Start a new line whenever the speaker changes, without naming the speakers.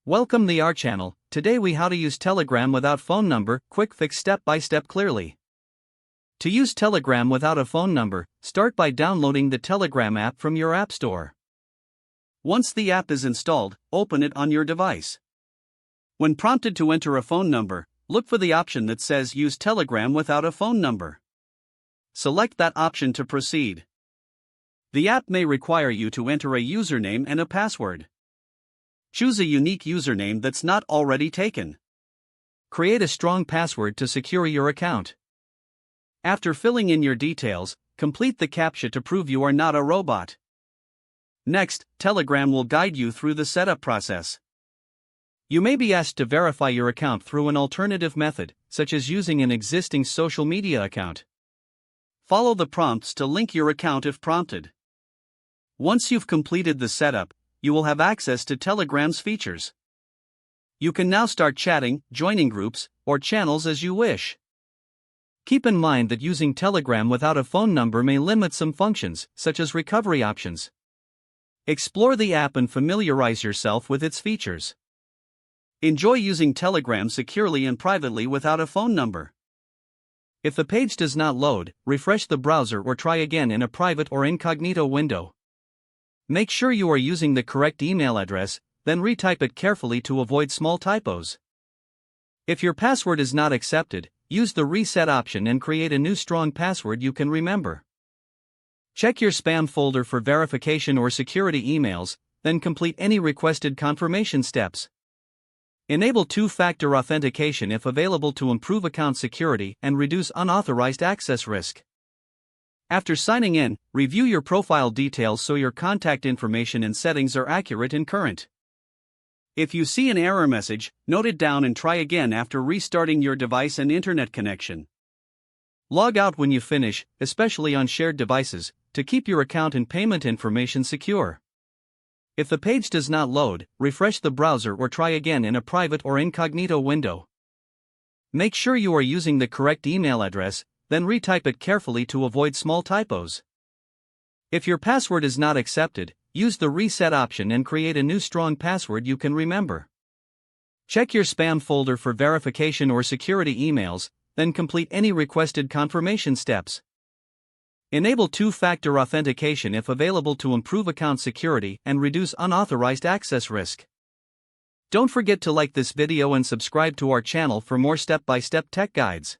Welcome to our channel. Today we how to use Telegram without phone number, quick fix step by step clearly. To use Telegram without a phone number, start by downloading the Telegram app from your app store. Once the app is installed, open it on your device. When prompted to enter a phone number, look for the option that says use Telegram without a phone number. Select that option to proceed. The app may require you to enter a username and a password. Choose a unique username that's not already taken. Create a strong password to secure your account. After filling in your details, complete the CAPTCHA to prove you are not a robot. Next, Telegram will guide you through the setup process. You may be asked to verify your account through an alternative method, such as using an existing social media account. Follow the prompts to link your account if prompted. Once you've completed the setup, you will have access to Telegram's features. You can now start chatting, joining groups, or channels as you wish. Keep in mind that using Telegram without a phone number may limit some functions, such as recovery options. Explore the app and familiarize yourself with its features. Enjoy using Telegram securely and privately without a phone number. If the page does not load, refresh the browser or try again in a private or incognito window. Make sure you are using the correct email address, then retype it carefully to avoid small typos. If your password is not accepted, use the reset option and create a new strong password you can remember. Check your spam folder for verification or security emails, then complete any requested confirmation steps. Enable two-factor authentication if available to improve account security and reduce unauthorized access risk. After signing in, review your profile details so your contact information and settings are accurate and current. If you see an error message, note it down and try again after restarting your device and internet connection. Log out when you finish, especially on shared devices, to keep your account and payment information secure. If the page does not load, refresh the browser or try again in a private or incognito window. Make sure you are using the correct email address, then retype it carefully to avoid small typos. If your password is not accepted, use the reset option and create a new strong password you can remember. Check your spam folder for verification or security emails, then complete any requested confirmation steps. Enable two-factor authentication if available to improve account security and reduce unauthorized access risk. Don't forget to like this video and subscribe to our channel for more step-by-step tech guides.